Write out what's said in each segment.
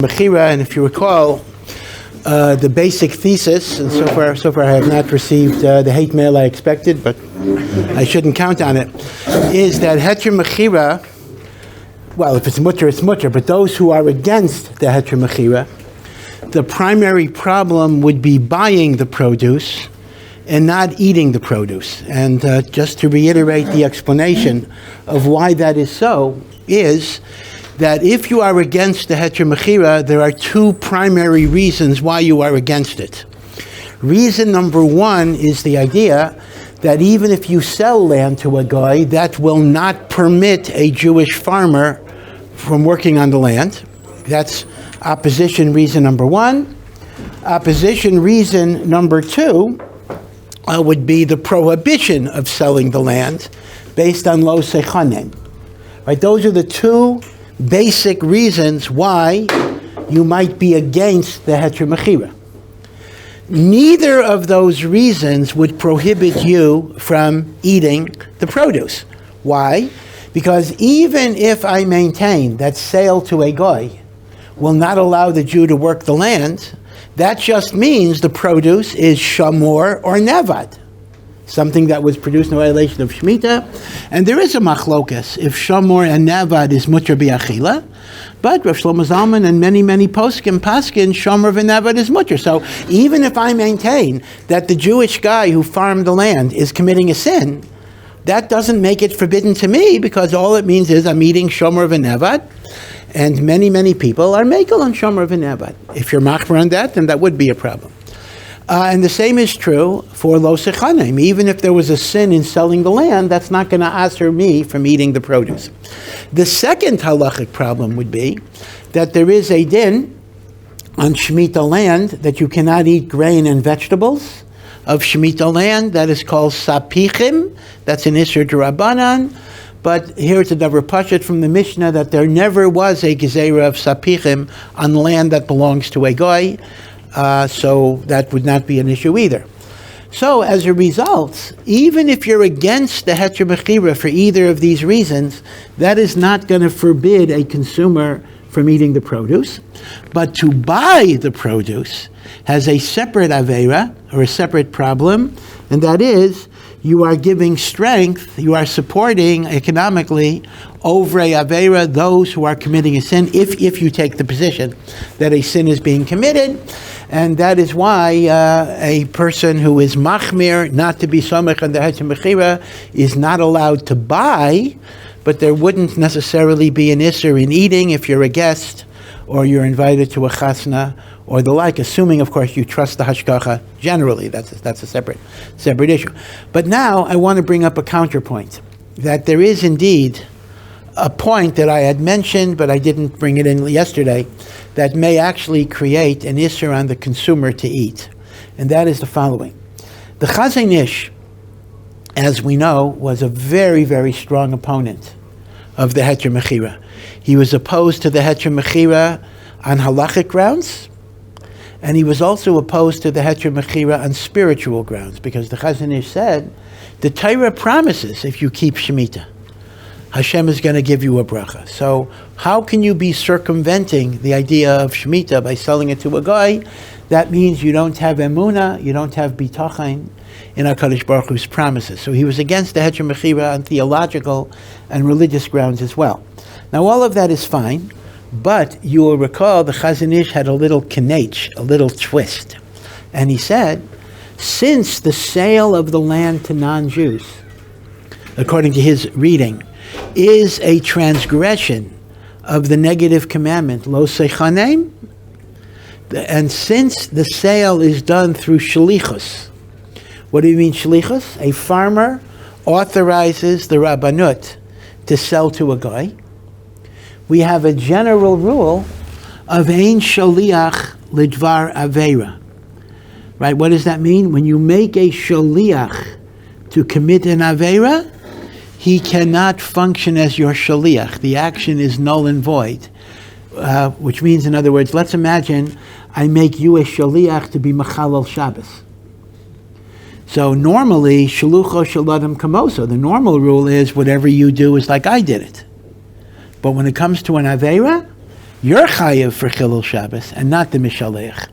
Mechira, and if you recall, the basic thesis, and so far I have not received the hate mail I expected, but I shouldn't count on it, is that Heter Mechira, well, if it's mutter, it's mutter, but those who are against the Heter Mechira, the primary problem would be buying the produce and not eating the produce. And just to reiterate the explanation of why that is so, is that if you are against the Heter Mechira, there are two primary reasons why you are against it. Reason number one is the idea that even if you sell land to a guy, that will not permit a Jewish farmer from working on the land. That's opposition reason number one. Opposition reason number two would be the prohibition of selling the land based on lo sechanem. Right? Those are the two basic reasons why you might be against the Heter Mechira. Neither of those reasons would prohibit you from eating the produce. Why? Because even if I maintain that sale to a goy will not allow the Jew to work the land, that just means the produce is shamor or nevad, something that was produced in violation of Shemitah. And there is a machlokas if shamor and nevad is mutter bi'achila, but Rav Shlomo Zalman and many poskim shamor v'nevad is mutter. So even if I maintain that the Jewish guy who farmed the land is committing a sin, that doesn't make it forbidden to me, because all it means is I'm eating shamor v'nevad, and many people are mekel on shamor v'nevad. If you're machmer on that, then that would be a problem. And the same is true for lo sechanem. Even if there was a sin in selling the land, that's not going to answer me from eating the produce. The second halachic problem would be that there is a din on Shemitah land that you cannot eat grain and vegetables of Shemitah land. That is called sapichim. That's an Isser D'Rabbanan. But here it's a davar pashut from the Mishnah that there never was a gezerah of sapichim on land that belongs to a goy. So that would not be an issue either. So as a result, even if you're against the Heter Mechira for either of these reasons, that is not going to forbid a consumer from eating the produce. But to buy the produce has a separate aveira, or a separate problem, and that is you are giving strength, you are supporting economically over a aveira those who are committing a sin, if you take the position that a sin is being committed. And that is why a person who is machmir, not to be samech on the Heter Mechira, is not allowed to buy, but there wouldn't necessarily be an isser in eating if you're a guest or you're invited to a chasna or the like, assuming, of course, you trust the hashgacha generally. That's a separate issue. But now I want to bring up a counterpoint, that there is indeed a point that I had mentioned, but I didn't bring it in yesterday, that may actually create an isser on the consumer to eat. And that is the following. The Chazon Ish, as we know, was a very strong opponent of the Heter Mechira. He was opposed to the Heter Mechira on halachic grounds, and he was also opposed to the Heter Mechira on spiritual grounds, because the Chazon Ish said, the Torah promises if you keep Shemitah, Hashem is going to give you a bracha. So how can you be circumventing the idea of Shemitah by selling it to a guy? That means you don't have emunah, you don't have bitachon in HaKadosh Baruch Hu's promises. So he was against the Heter Mechira on theological and religious grounds as well. Now all of that is fine, but you will recall the Chazon Ish had a little kinech, a little twist. And he said, since the sale of the land to non-Jews, according to his reading, is a transgression of the negative commandment, lo sechanem, and since the sale is done through shalichus. What do you mean shalichus? A farmer authorizes the rabbanut to sell to a guy. We have a general rule of ein shaliach lidvar aveira. Right, what does that mean? When you make a shaliach to commit an aveira, he cannot function as your shaliach. The action is null and void, which means, in other words, let's imagine I make you a shaliach to be machalal Shabbos. So normally, shalucho shaladam kamoso, the normal rule is whatever you do is like I did it. But when it comes to an aveira, you're chayiv for Chilul Shabbos and not the Mishalech.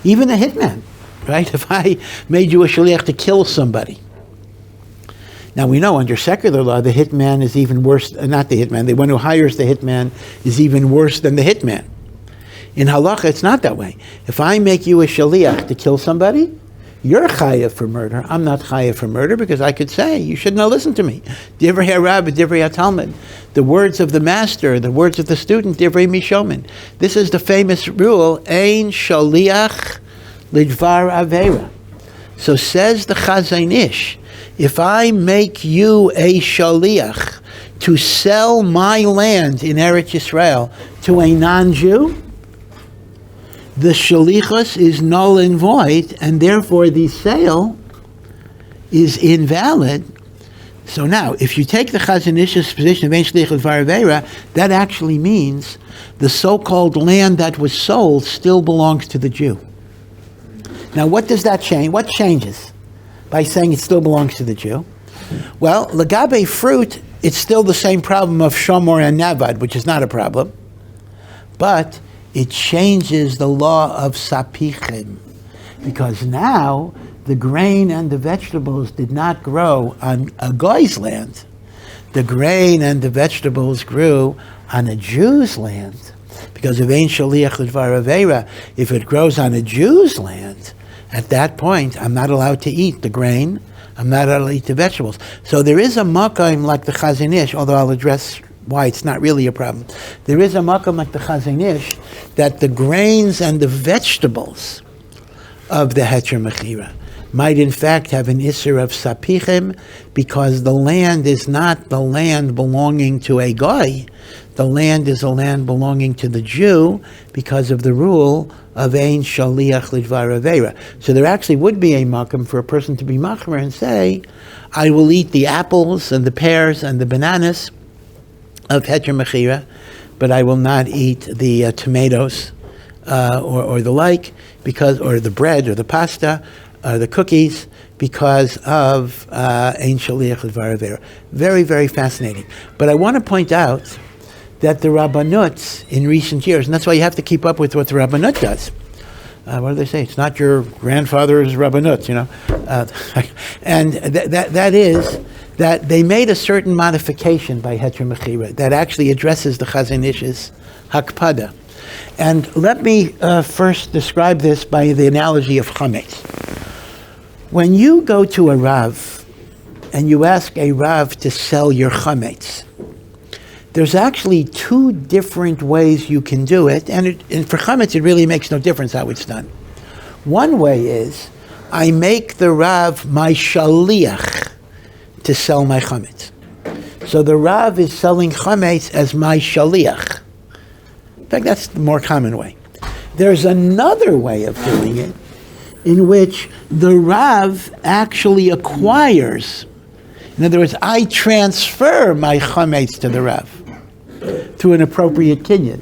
Even a hitman, right? If I made you a shaliach to kill somebody. Now we know under secular law the hitman is even worse, not the hitman, the one who hires the hitman is even worse than the hitman. In halacha it's not that way. If I make you a shaliach to kill somebody, you're chayav for murder. I'm not chayav for murder because I could say, you should not listen to me. Divrei Rabbi, Divrei Talmud. The words of the master, the words of the student, Divrei Mishomin. This is the famous rule, Ein shaliach lidvar avera. So says the Chazon Ish, if I make you a shaliach to sell my land in Eretz Yisrael to a non-Jew, the shalichus is null and void, and therefore the sale is invalid. So now, if you take the Chazon Ish's position of Ein Shaliach L'Dvar Aveira, that actually means the so-called land that was sold still belongs to the Jew. Now, what does that change? What changes by saying it still belongs to the Jew? Well, Lagabe fruit, it's still the same problem of Shomor and Navad, which is not a problem, but it changes the law of Sapichim, because now the grain and the vegetables did not grow on a Goy's land. The grain and the vegetables grew on a Jew's land. Because of Ein Shaliach L'Dvar Aveira, if it grows on a Jew's land, at that point, I'm not allowed to eat the grain, I'm not allowed to eat the vegetables. So there is a makom like the Chazon Ish, although I'll address why it's not really a problem. There is a makom like the Chazon Ish that the grains and the vegetables of the Heter Mechira might in fact have an Isser of Sapichim, because the land is not the land belonging to a Goy. The land is a land belonging to the Jew because of the rule of Ein Shaliach L'Dvar Aveira. So there actually would be a makom for a person to be machmer and say, I will eat the apples and the pears and the bananas of Heter Mechira, but I will not eat the tomatoes or the like, because, or the bread or the pasta, the cookies, because of Ein Shaliach L'Dvar Aveira. Very, very fascinating. But I want to point out that the Rabbanut in recent years, and that's why you have to keep up with what the Rabbanut does. What do they say? It's not your grandfather's Rabbanut, you know. And that is that they made a certain modification by Heter Mechira that actually addresses the Chazon Ish's Hakpada. And let me first describe this by the analogy of chametz. When you go to a Rav and you ask a Rav to sell your chametz, there's actually two different ways you can do it, and for chametz it really makes no difference how it's done. One way is, I make the Rav my shaliach to sell my chametz. So the Rav is selling chametz as my shaliach. In fact, that's the more common way. There's another way of doing it, in which the Rav actually acquires. In other words, I transfer my chametz to the Rav through an appropriate kinyan.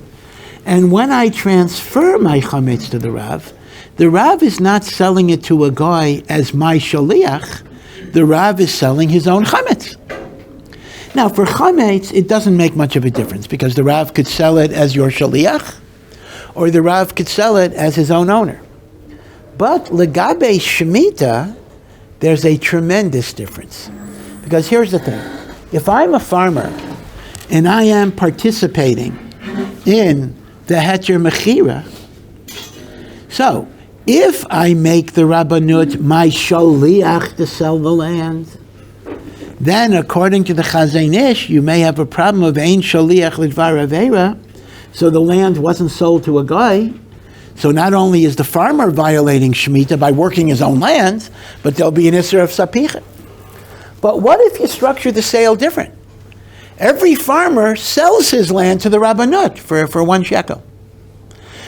And when I transfer my chametz to the Rav is not selling it to a guy as my shaliach. The Rav is selling his own chametz. Now, for chametz, it doesn't make much of a difference, because the Rav could sell it as your shaliach, or the Rav could sell it as his own owner. But legabe shemitah, there's a tremendous difference. Because here's the thing. If I'm a farmer and I am participating in the Heter Mechira, so if I make the Rabbanut my shaliach to sell the land, then according to the Chazon Ish, you may have a problem of Ein Shaliach L'Dvar Aveira, so the land wasn't sold to a guy. So not only is the farmer violating Shemitah by working his own land, but there'll be an Isser of Sapichim. But what if you structure the sale different? Every farmer sells his land to the Rabbanut for 1 shekel.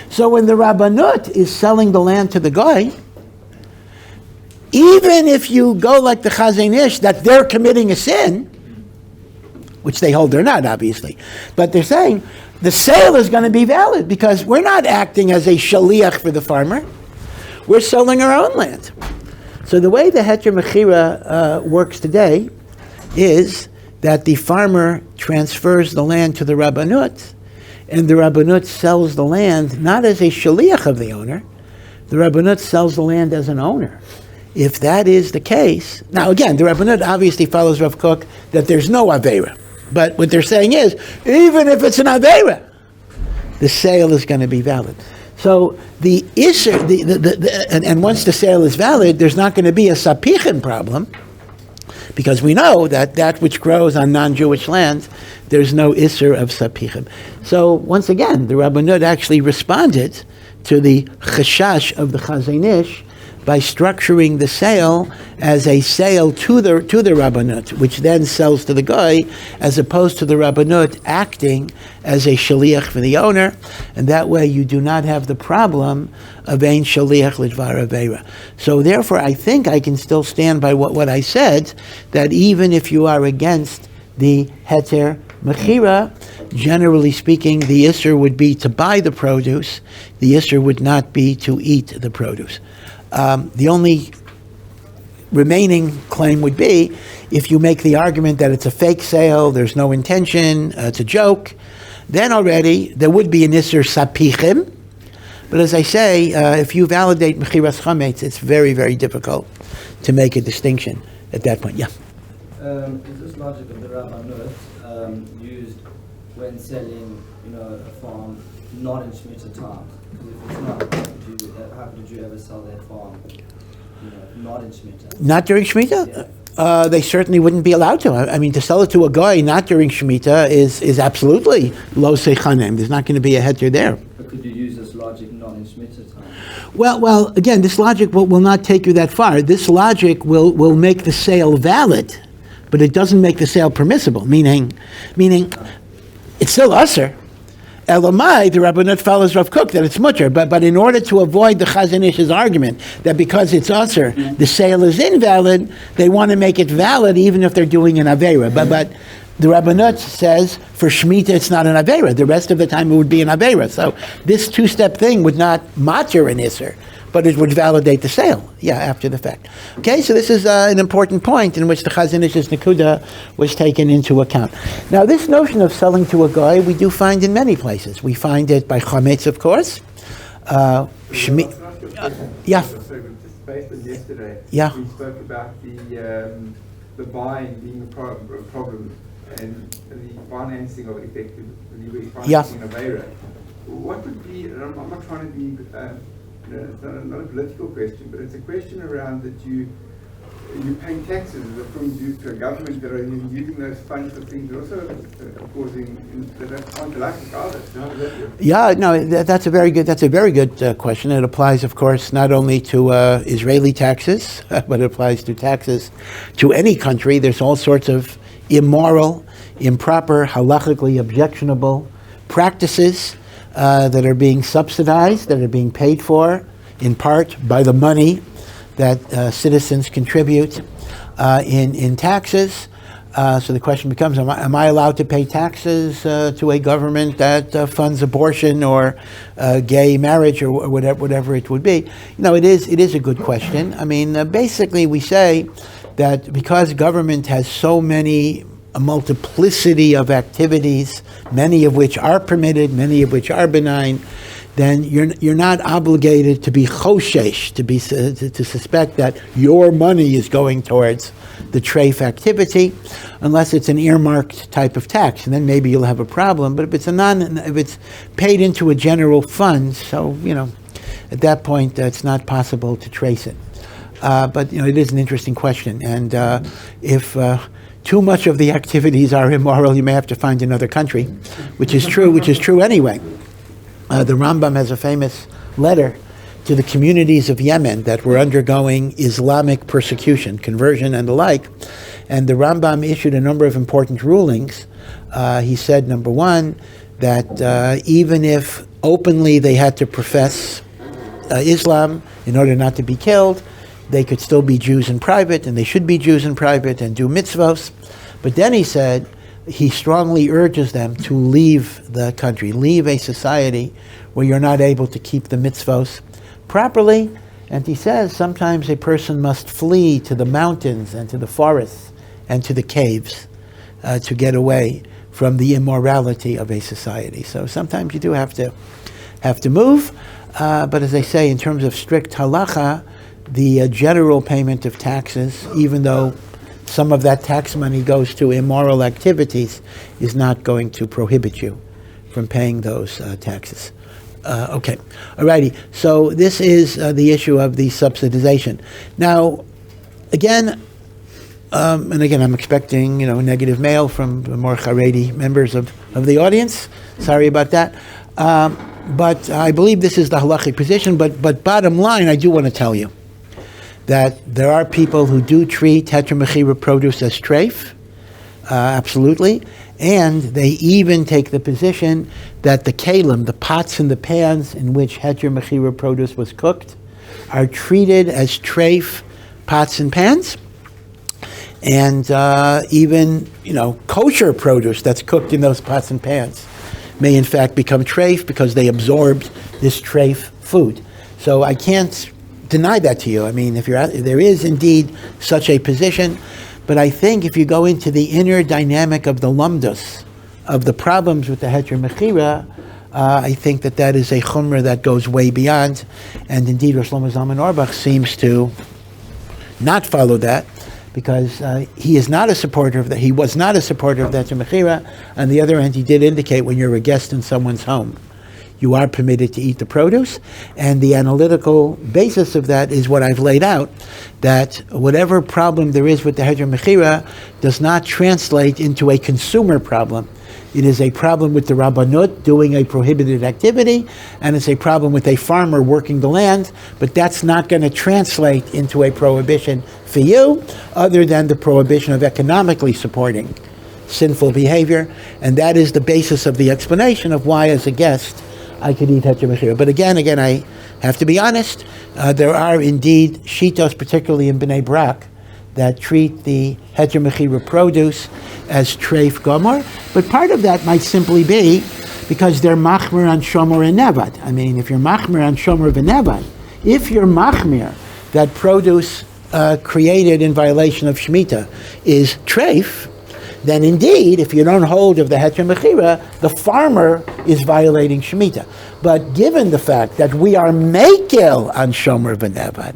So when the Rabbanut is selling the land to the guy, even if you go like the Chazon Ish, that they're committing a sin, which they hold they're not, obviously, but they're saying the sale is going to be valid because we're not acting as a shaliach for the farmer. We're selling our own land. So the way the Heter Mechira works today is that the farmer transfers the land to the Rabbanut, and the Rabbanut sells the land not as a shaliach of the owner, the Rabbanut sells the land as an owner. If that is the case, now again, the Rabbanut obviously follows Rav Kook that there's no Aveira. But what they're saying is, even if it's an Aveira, the sale is going to be valid. So the issue, and once the sale is valid, there's not going to be a sapichin problem, because we know that which grows on non-Jewish lands, there's no isser of sapichin. So once again, the Rabbanut actually responded to the chashash of the Chazon Ish by structuring the sale as a sale to the Rabbanut, which then sells to the guy, as opposed to the Rabbanut acting as a shaliach for the owner, and that way you do not have the problem of ein shaliach lidvar aveira. So therefore, I think I can still stand by what I said, that even if you are against the Heter Mechira, generally speaking, the isser would be to buy the produce, the isser would not be to eat the produce. The only remaining claim would be if you make the argument that it's a fake sale, there's no intention, it's a joke, then already there would be an isser sapichim. But as I say, if you validate mechiras chametz, it's very, very difficult to make a distinction at that point. Yeah. Is this logic of the Rabbanut used when selling, a farm not in Shemitah times? If it's not, how could you ever sell that farm, not in Shemitah? Not during Shemitah? Yeah. They certainly wouldn't be allowed to. I mean, to sell it to a guy not during Shemitah is absolutely lo sechanem. There's not going to be a heter there. But could you use this logic not in Shemitah time? Well, again, this logic will not take you that far. This logic will make the sale valid, but it doesn't make the sale permissible, meaning it's still usher. Elamai, the Rabbanut follows Rav Kook that it's mutter, but in order to avoid the Chazon Ish's argument that because it's usher, the sale is invalid, they want to make it valid even if they're doing an Aveira. But the Rabbanut says for Shemitah it's not an Aveira. The rest of the time it would be an Aveira. So this two-step thing would not matter an Isser, but it would validate the sale, after the fact. Okay, so this is an important point in which the Chazon Ish's Nekuda was taken into account. Now, this notion of selling to a guy, we do find in many places. We find it by Chametz, of course. Yeah. Just based on yesterday, Yeah. we spoke about the buying being a problem and the financing of it effectively, financing of Aveira. What would be, and I'm not trying to be... it's not a political question, but it's a question around that you're paying taxes from due to a government that are using those funds for things also causing that aren't electric either. Yeah, no, that's a very good question. It applies, of course, not only to Israeli taxes, but it applies to taxes to any country. There's all sorts of immoral, improper, halachically objectionable practices that are being subsidized, that are being paid for, in part by the money that citizens contribute in taxes. So the question becomes, am I allowed to pay taxes to a government that funds abortion or gay marriage or whatever it would be? It is a good question. I mean, basically we say that because government has so many a multiplicity of activities, many of which are permitted, many of which are benign, then you're not obligated to be choshesh, to suspect that your money is going towards the treif activity, unless it's an earmarked type of tax, and then maybe you'll have a problem. But if it's paid into a general fund, so at that point it's not possible to trace it. But it is an interesting question, and if too much of the activities are immoral, you may have to find another country, which is true anyway. The Rambam has a famous letter to the communities of Yemen that were undergoing Islamic persecution, conversion and the like, and the Rambam issued a number of important rulings. He said, number one, that even if openly they had to profess Islam in order not to be killed, they could still be Jews in private, and they should be Jews in private and do mitzvos. But then he said, he strongly urges them to leave the country, leave a society where you're not able to keep the mitzvos properly. And he says sometimes a person must flee to the mountains and to the forests and to the caves to get away from the immorality of a society. So sometimes you do have to move, but as I say, in terms of strict halacha, the general payment of taxes, even though some of that tax money goes to immoral activities, is not going to prohibit you from paying those taxes. Okay, alrighty. So this is the issue of the subsidization. Now, again, and again, I'm expecting negative mail from the more Haredi members of the audience. Sorry about that. But I believe this is the halachic position. But bottom line, I do want to tell you that there are people who do treat Heter Mechira produce as treif, absolutely, and they even take the position that the kalim, the pots and the pans in which Heter Mechira produce was cooked, are treated as treif pots and pans, and even kosher produce that's cooked in those pots and pans may in fact become treif because they absorbed this treif food. So I can't deny that to you. I mean, there is indeed such a position, but I think if you go into the inner dynamic of the lumdus, of the problems with the Heter Mechira, I think that is a chumrah that goes way beyond, and indeed Rosh Shlomo Zalman Auerbach seems to not follow that, because he is not a supporter of that. He was not a supporter of the Heter Mechira. On the other hand, he did indicate when you're a guest in someone's home, you are permitted to eat the produce, and the analytical basis of that is what I've laid out, that whatever problem there is with the Heter Mechira does not translate into a consumer problem. It is a problem with the Rabbanut doing a prohibited activity, and it's a problem with a farmer working the land, but that's not going to translate into a prohibition for you, other than the prohibition of economically supporting sinful behavior, and that is the basis of the explanation of why, as a guest, I could eat Heter Mechira. But again, I have to be honest, there are indeed shitos, particularly in Bnei Brak, that treat the Heter Mechira produce as treif gomor, but part of that might simply be because they're machmir on shomer and nevad. I mean, if you're machmir on shomer and nevad, if you're machmir that produce created in violation of Shemitah is treif, then indeed, if you don't hold of the Heter Mechira, the farmer is violating Shemitah. But given the fact that we are mekel on shomer v'nevad,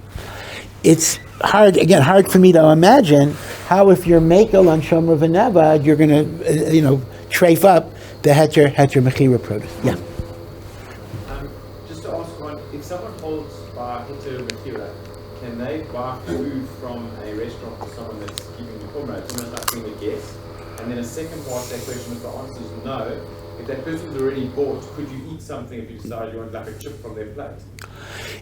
it's hard for me to imagine how, if you're mekel on shomer v'nevad, you're going to, treif up the Heter Mechira produce. Yeah. Just to ask one, if someone holds by Heter Mechira, can they buy food from a restaurant for someone that's keeping the korma? It's almost like being a guest. And then a second part of that question, if the answer is no, if that person's already bought, could you eat something if you decide you want like a chip from their plate?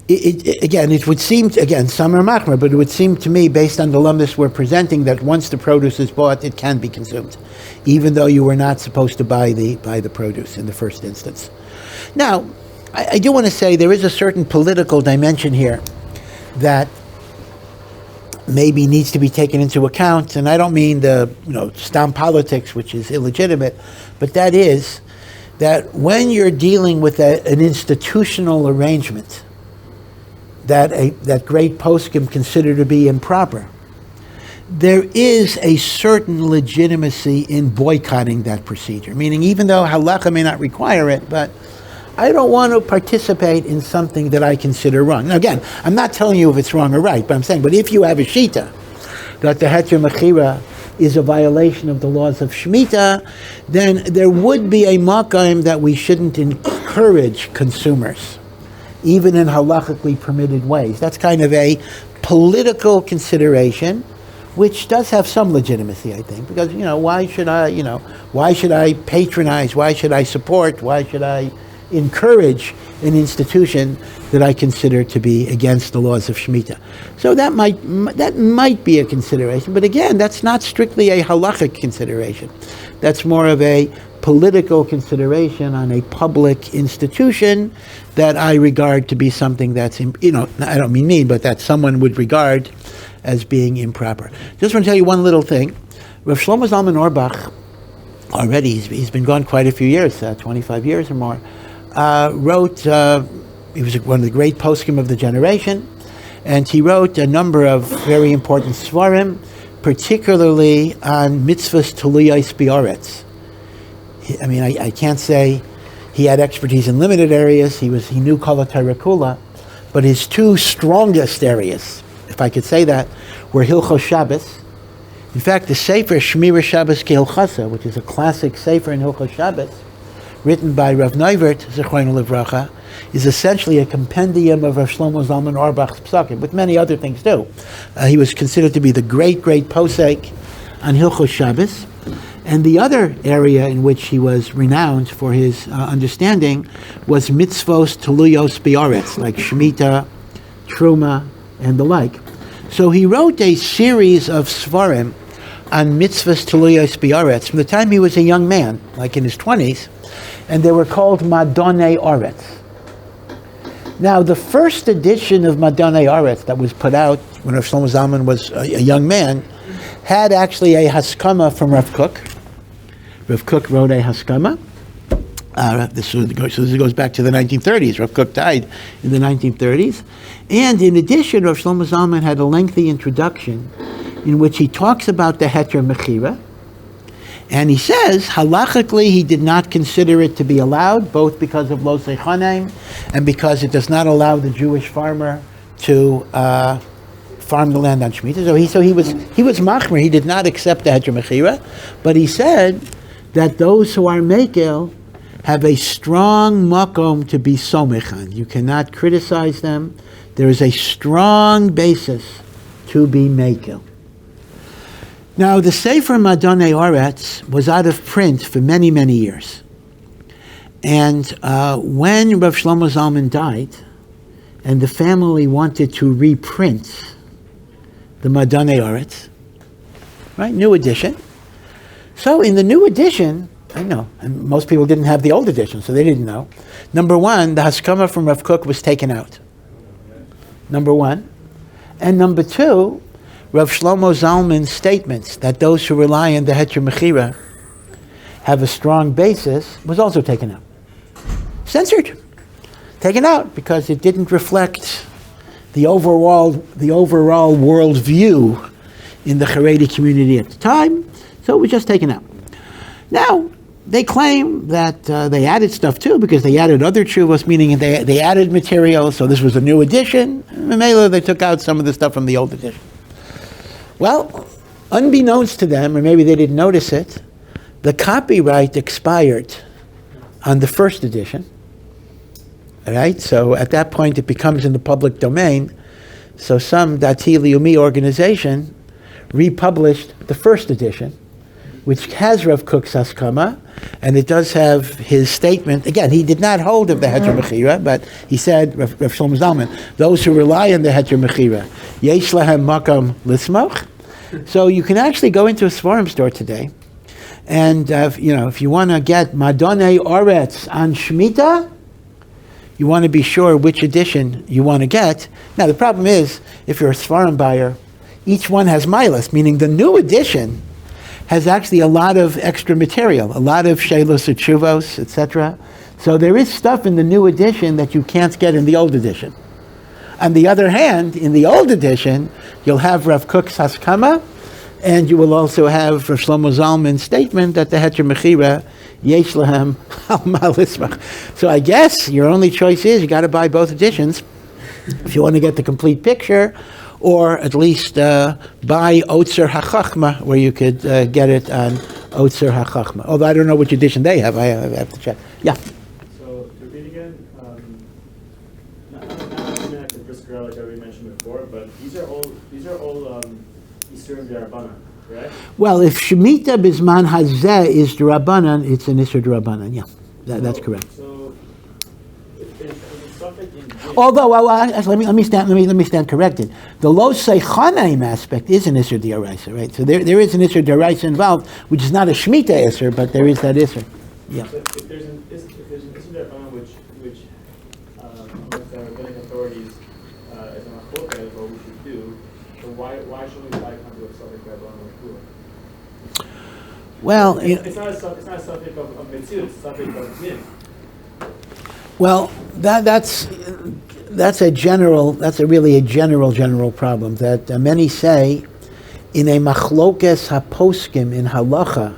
It would seem, some are machmer, but it would seem to me, based on the lumdus we're presenting, that once the produce is bought, it can be consumed, even though you were not supposed to buy the produce in the first instance. Now, I do want to say there is a certain political dimension here that maybe needs to be taken into account, and I don't mean the stam politics, which is illegitimate, but that is that when you're dealing with an institutional arrangement that great poskim consider to be improper, there is a certain legitimacy in boycotting that procedure. Meaning, even though halakha may not require it, but I don't want to participate in something that I consider wrong. Now again, I'm not telling you if it's wrong or right, but I'm saying, but if you have a shita that the Heter Mechira is a violation of the laws of Shemitah, then there would be a makam that we shouldn't encourage consumers, even in halachically permitted ways. That's kind of a political consideration, which does have some legitimacy, I think, because why should I patronize? Why should I support? Why should I encourage an institution that I consider to be against the laws of Shemitah? So that might be a consideration, but again, that's not strictly a halachic consideration. That's more of a political consideration on a public institution that I regard to be something that's, I don't mean me, but that someone would regard as being improper. Just want to tell you one little thing. Rav Shlomo Zalman Auerbach, already, he's been gone quite a few years, 25 years or more, wrote, he was one of the great poskim of the generation, and he wrote a number of very important svarim, particularly on mitzvahs tuliyos b'aretz. I mean, I can't say he had expertise in limited areas. He knew Kol HaTorah, but his two strongest areas, if I could say that, were Hilchos Shabbos. In fact, the Sefer Shmira Shabbos Kehilchasa, which is a classic Sefer in Hilchos Shabbos, written by Rav Neuvert, Zechrono Livracha, is essentially a compendium of Rav Shlomo Zalman Auerbach's Psakim, with many other things too. He was considered to be the great posek on Hilchos Shabbos. And the other area in which he was renowned for his understanding was mitzvos teluyos b'aretz, like Shemitah, Truma, and the like. So he wrote a series of svarim on mitzvos teluyos b'aretz from the time he was a young man, like in his 20s, and they were called Madonei Aretz. Now, the first edition of Madonei Aretz that was put out when Rav Shlomo Zalman was a young man had actually a haskama from Rav Kook. Rav Kook wrote a haskama. This goes back to the 1930s. Rav Kook died in the 1930s. And in addition, Rav Shlomo Zalman had a lengthy introduction in which he talks about the Heter Mechira. And he says, halachically, he did not consider it to be allowed, both because of Lo Seichanim and because it does not allow the Jewish farmer to farm the land on Shemitah. So he was machmer. He did not accept the Heter Mechira, but he said that those who are mekel have a strong makom to be somechan. You cannot criticize them. There is a strong basis to be mekel. Now, the Sefer Madonei Aretz was out of print for many, many years. And when Rav Shlomo Zalman died, and the family wanted to reprint the Madonei Aretz, right, new edition. So in the new edition, I know, and most people didn't have the old edition, so they didn't know. Number one, the Haskama from Rav Kook was taken out. Number one. And number two, Rav Shlomo Zalman's statements that those who rely on the Heter Mechira have a strong basis was also taken out. Censored. Taken out because it didn't reflect the overall worldview in the Haredi community at the time, so it was just taken out. Now, they claim that they added stuff too, because they added other tshuvos, meaning they added material, so this was a new edition. Maybe they took out some of the stuff from the old edition. Well, unbeknownst to them, or maybe they didn't notice it, the copyright expired on the first edition. All right, so at that point it becomes in the public domain. So some Dati Leumi organization republished the first edition, which has Rav Kook's Haskama, and it does have his statement. Again, he did not hold of the Heter Mechira, but he said, Rav Shlomo Zalman, those who rely on the Heter Mechira, yesh lahem makam lismoch. So you can actually go into a Sforim store today, and if you want to get Madonei Aretz on Shemitah, you want to be sure which edition you want to get. Now the problem is, if you're a Sforim buyer, each one has milas, meaning the new edition has actually a lot of extra material, a lot of shelos or tshuvos, etc. So there is stuff in the new edition that you can't get in the old edition. On the other hand, in the old edition, you'll have Rav Kook's Haskama, and you will also have Rav Shlomo Zalman's statement that the Heter Mechira yesh lahem al ma lismach. So I guess your only choice is you got to buy both editions if you want to get the complete picture, or at least buy Otzer HaChachma, where you could get it on Otzer HaChachma. Although I don't know which edition they have. I have to check. Yeah. So, to repeat again, not the brisker like we mentioned before, but these are all Isurim D'Rabbanan, correct? Well, if Shemitah Bizman Hazeh is D'Rabbanan, it's an Isur D'Rabbanan. Yeah, that's correct. So, if stuff like in Although, let me stand corrected. The Lo Seichanim aspect is an Isur D'Oraisa, right? So there is an Isur D'Oraisa involved, which is not a Shemitah Isur, but there is that Isur. Yeah. So if there's an Issur D'Rabbanan which amongst the rabbinic authorities as a machloket is what we should do, so why should we buy contra of Safek D'Rabbanan or Kula? Well, it's not a Safek of Metzir, it's a Safek of Din. well, that's really a general problem that many say in a machlokes haposkim in halacha,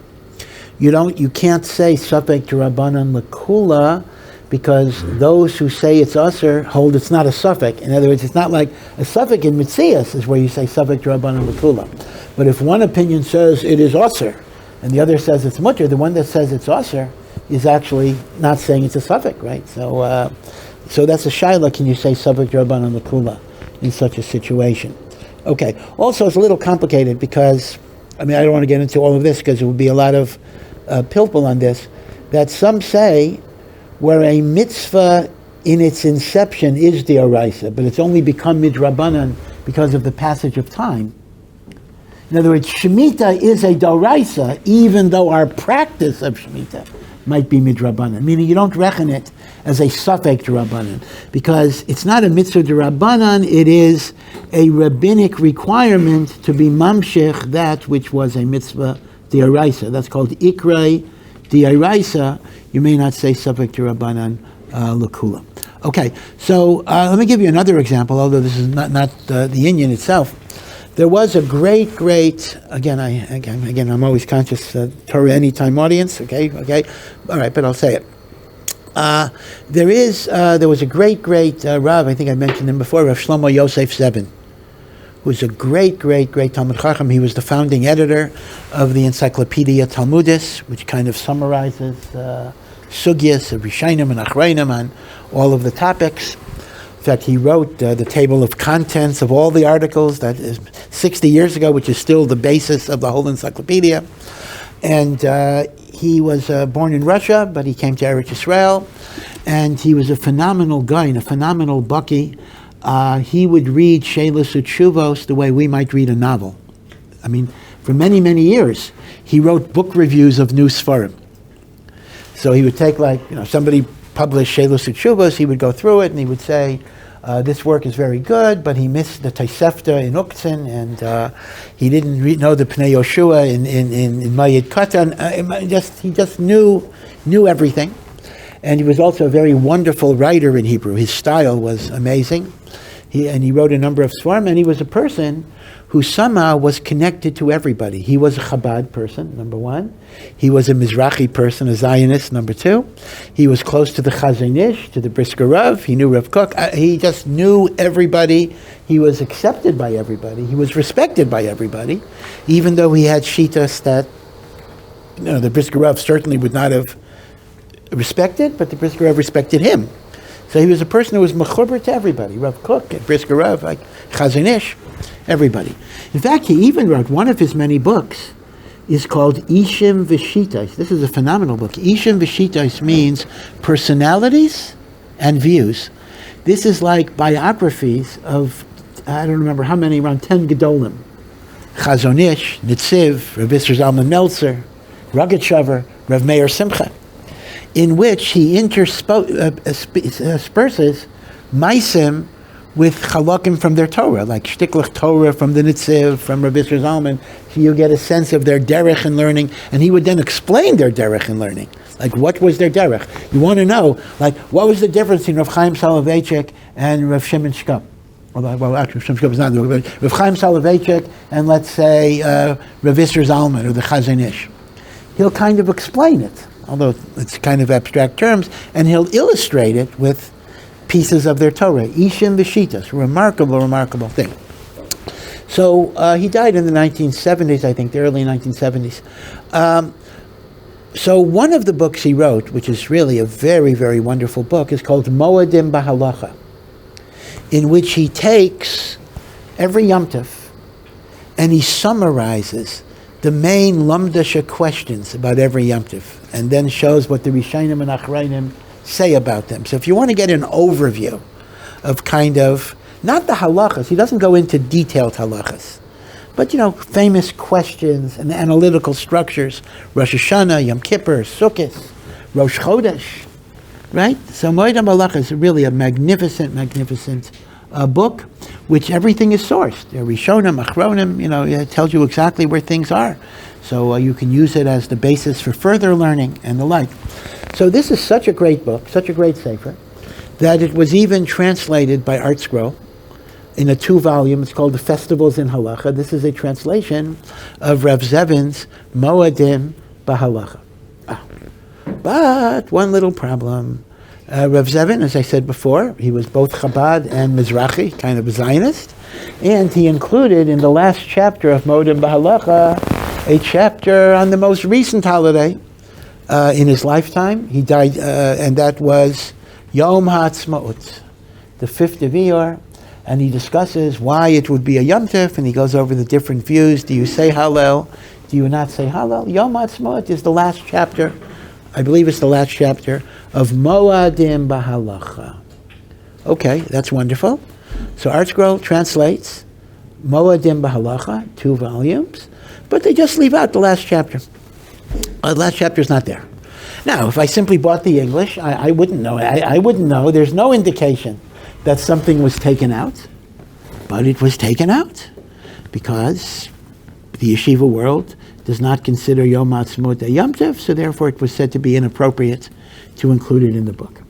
You can't say Safek D'Rabbanan L'Kula, because those who say it's Usher hold it's not a Safek. In other words, it's not like a Safek in Mitzias is where you say Safek D'Rabbanan L'Kula. But if one opinion says it is Usher, and the other says it's Mutter, the one that says it's Usher is actually not saying it's a Safek, right? So that's a Shaila, can you say Safek D'Rabbanan L'Kula in such a situation? Okay, also it's a little complicated because, I don't want to get into all of this because it would be a lot of pilpul on this, that some say where a mitzvah in its inception is d'oraisa, but it's only become midrabanan because of the passage of time. In other words, Shemitah is a d'oraisa, even though our practice of Shemitah might be midrabanan, meaning you don't reckon it as a safek d'Rabbanan, because it's not a mitzvah d'Rabbanan, it is a rabbinic requirement to be mamshech that which was a mitzvah d'oraisa. That's called ikrei d'oraisa. You may not say safek d'Rabbanan l'kula. Okay, so let me give you another example, although this is not the Indian itself. There was a great, again, I'm always conscious, Torah Anytime audience, okay, all right, but I'll say it. There was a great Rav, I think I mentioned him before, Rav Shlomo Yosef Zebin, who was a great Talmud Chacham. He was the founding editor of the Encyclopedia Talmudis, which kind of summarizes sugyas of Rishainim and Achrayim on all of the topics. In fact, he wrote the table of contents of all the articles that is 60 years ago, which is still the basis of the whole encyclopedia. And he was born in Russia, but he came to Eretz Yisrael, and he was a phenomenal guy and a phenomenal bucky. He would read Sheilus Utshuvos the way we might read a novel. For many years, he wrote book reviews of new Sfarim. So he would take, somebody published Sheilus Utshuvos, he would go through it and he would say, this work is very good, but he missed the Tosefta in Uktzin, and he didn't know the Pnei Yoshua in Mayid Katan. He just knew everything. And he was also a very wonderful writer in Hebrew. His style was amazing. He wrote a number of Svarim, and he was a person who somehow was connected to everybody. He was a Chabad person, number one. He was a Mizrahi person, a Zionist, number two. He was close to the Chazon Ish, to the Brisker Rav. He knew Rav Kook. He just knew everybody. He was accepted by everybody. He was respected by everybody, even though he had shitas that the Brisker Rav certainly would not have respected, but the Brisker Rav respected him. So he was a person who was mechuber to everybody. Rav Kook, Brisker Rav, like Chazon Ish, everybody. In fact, he even wrote one of his many books is called Ishim V'Shitais. This is a phenomenal book. Ishim V'Shitais means personalities and views. This is like biographies of, I don't remember how many, around 10 Gedolim. Chazon Ish, Nitziv, Rav Yisrael Zalman Meltzer, Rogatchover, Rav Meir Simcha, in which he intersperses Maisim with chalakim from their Torah, like shtiklach Torah from the Nitziv, from Rabbi Yisrael Zalman, so you get a sense of their derech in learning, and he would then explain their derech in learning. Like, what was their derech? You want to know, what was the difference between Rav Chaim Soloveitchik and Rav Shimon Shkop? Well, actually, Rav Shimon Shkop is not the Rav Chaim Soloveitchik and, let's say, Rav Yisrael Zalman or the Chazon Ish. He'll kind of explain it, although it's kind of abstract terms, and he'll illustrate it with pieces of their Torah. Ishim V'Shitas, remarkable thing. So he died in the 1970s, I think, the early 1970s. So one of the books he wrote, which is really a very, very wonderful book, is called Moedim B'Halacha, in which he takes every Yom Tov and he summarizes the main Lamdasha questions about every Yom Tov, and then shows what the Rishainim and Achrayim say about them. So if you want to get an overview of kind of, not the halachas, he doesn't go into detailed halachas, but famous questions and analytical structures, Rosh Hashanah, Yom Kippur, Sukkot, Rosh Chodesh, right? So Moedim B'Halacha is really a magnificent book, which everything is sourced. Rishonim, Achronim, it tells you exactly where things are. So you can use it as the basis for further learning and the like. So this is such a great book, such a great sefer, that it was even translated by Art Scroll in a 2-volume. It's called The Festivals in Halacha. This is a translation of Rav Zevin's Moedim B'Halacha. But one little problem. Rav Zevin, as I said before, he was both Chabad and Mizrahi, kind of a Zionist, and he included in the last chapter of Modim Bahalacha a chapter on the most recent holiday in his lifetime. He died, and that was Yom HaAtzmaut, the 5th of Iyar, and he discusses why it would be a Yom Tov, and he goes over the different views. Do you say Hallel? Do you not say Hallel? Yom HaAtzmaut is the last chapter, I believe it's the last chapter, of Moadim Bahalacha. Okay, that's wonderful. So ArtScroll translates Moadim Bahalacha, 2 volumes, but they just leave out the last chapter. The last chapter is not there. Now, if I simply bought the English, I wouldn't know. I wouldn't know. There's no indication that something was taken out, but it was taken out because the yeshiva world does not consider Yom HaAtzmaut a Yom Tov, so therefore it was said to be inappropriate to include it in the book.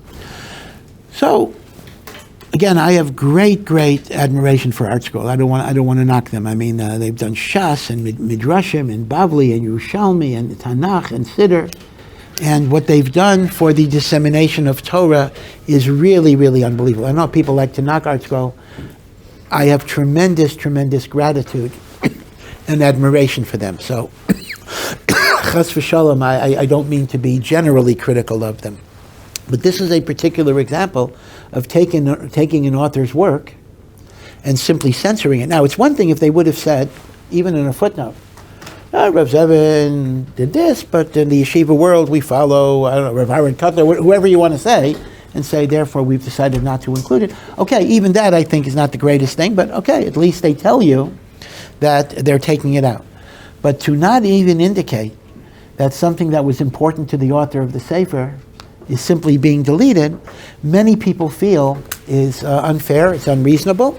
So, again, I have great admiration for ArtScroll. I don't want to knock them. I mean, they've done Shas and Midrashim and Bavli and Yerushalmi and Tanakh and Cedar, and what they've done for the dissemination of Torah is really, really unbelievable. I know people like to knock ArtScroll. I have tremendous gratitude and admiration for them. So, Chas v'shalom, I don't mean to be generally critical of them. But this is a particular example of taking an author's work and simply censoring it. Now, it's one thing if they would have said, even in a footnote, Rav Zevin did this, but in the yeshiva world we follow, I don't know, Rav Aaron Cutler, whoever you want to say, and say, therefore, we've decided not to include it. Okay, even that I think is not the greatest thing, but okay, at least they tell you that they're taking it out. But to not even indicate that something that was important to the author of the Sefer is simply being deleted, many people feel is unfair, it's unreasonable.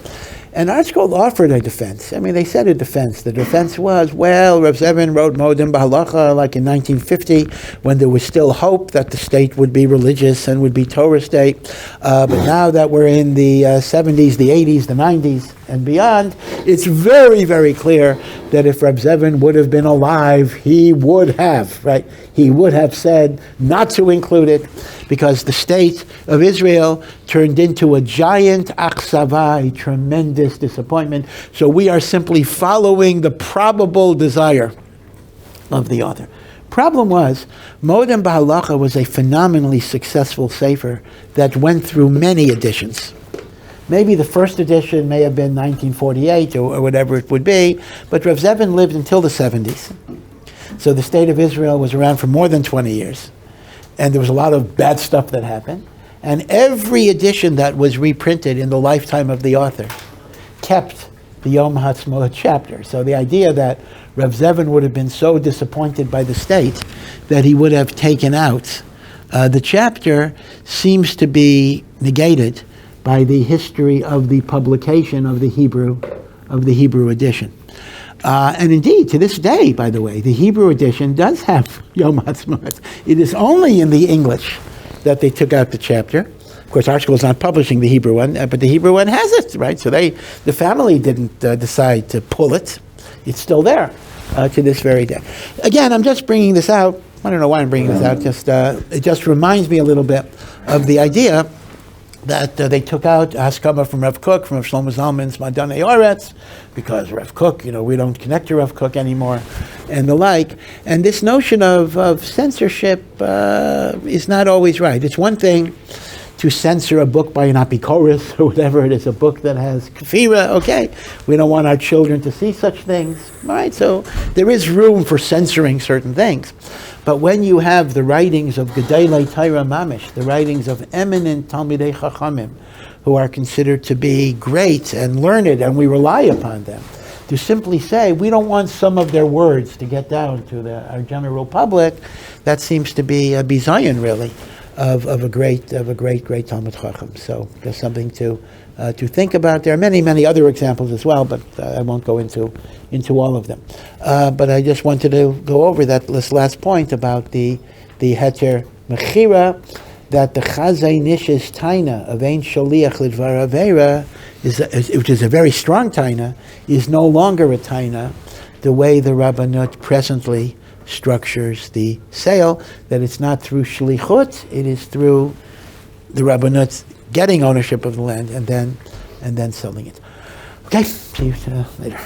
And ArtScroll offered a defense. I mean, they said a defense. The defense was, well, Rav Zevin wrote Modim Bahalacha like in 1950 when there was still hope that the state would be religious and would be Torah state. But now that we're in the 70s, the 80s, the 90s, and beyond, it's very, very clear that if Rav Zevin would have been alive, he would have, right? He would have said not to include it because the state of Israel turned into a giant achsava, a tremendous disappointment. So we are simply following the probable desire of the author. Problem was, Modim Bahalacha was a phenomenally successful sefer that went through many editions. Maybe the first edition may have been 1948 or whatever it would be, but Rav Zevin lived until the 70s. So the state of Israel was around for more than 20 years. And there was a lot of bad stuff that happened. And every edition that was reprinted in the lifetime of the author kept the Yom HaAtzmaut chapter. So the idea that Rav Zevin would have been so disappointed by the state that he would have taken out the chapter seems to be negated by the history of the publication of the Hebrew edition. And indeed, to this day, by the way, the Hebrew edition does have Yom HaAtzmaut. It is only in the English that they took out the chapter. Of course, ArtScroll is not publishing the Hebrew one, but the Hebrew one has it, right? So the family didn't decide to pull it. It's still there to this very day. Again, I'm just bringing this out. I don't know why I'm bringing this out. It just reminds me a little bit of the idea that they took out Haskama from Rav Kook, from Rav Shlomo Zalman's Madane Oretz, because Rav Kook, we don't connect to Rav Kook anymore, and the like. And this notion of censorship is not always right. It's one thing to censor a book by an apikoros or whatever it is, a book that has kafira, okay. We don't want our children to see such things, right? So there is room for censoring certain things. But when you have the writings of Gedolei Torah Mamish, the writings of eminent Talmidei Chachamim, who are considered to be great and learned, and we rely upon them, to simply say, we don't want some of their words to get down to our general public, that seems to be a bizayon, really, of a great Talmid Chacham. So just something to think about. There are many other examples as well, but I won't go into all of them. But I just wanted to go over this last point about the Heter Mechira, that the Chazai Nish's taina of Ein Sholiach Lidvar Avera, which is a very strong taina, is no longer a taina the way the Rabbanut presently structures the sale, that it's not through shlichut, it is through the Rabbanut getting ownership of the land and then selling it. Okay, see you later.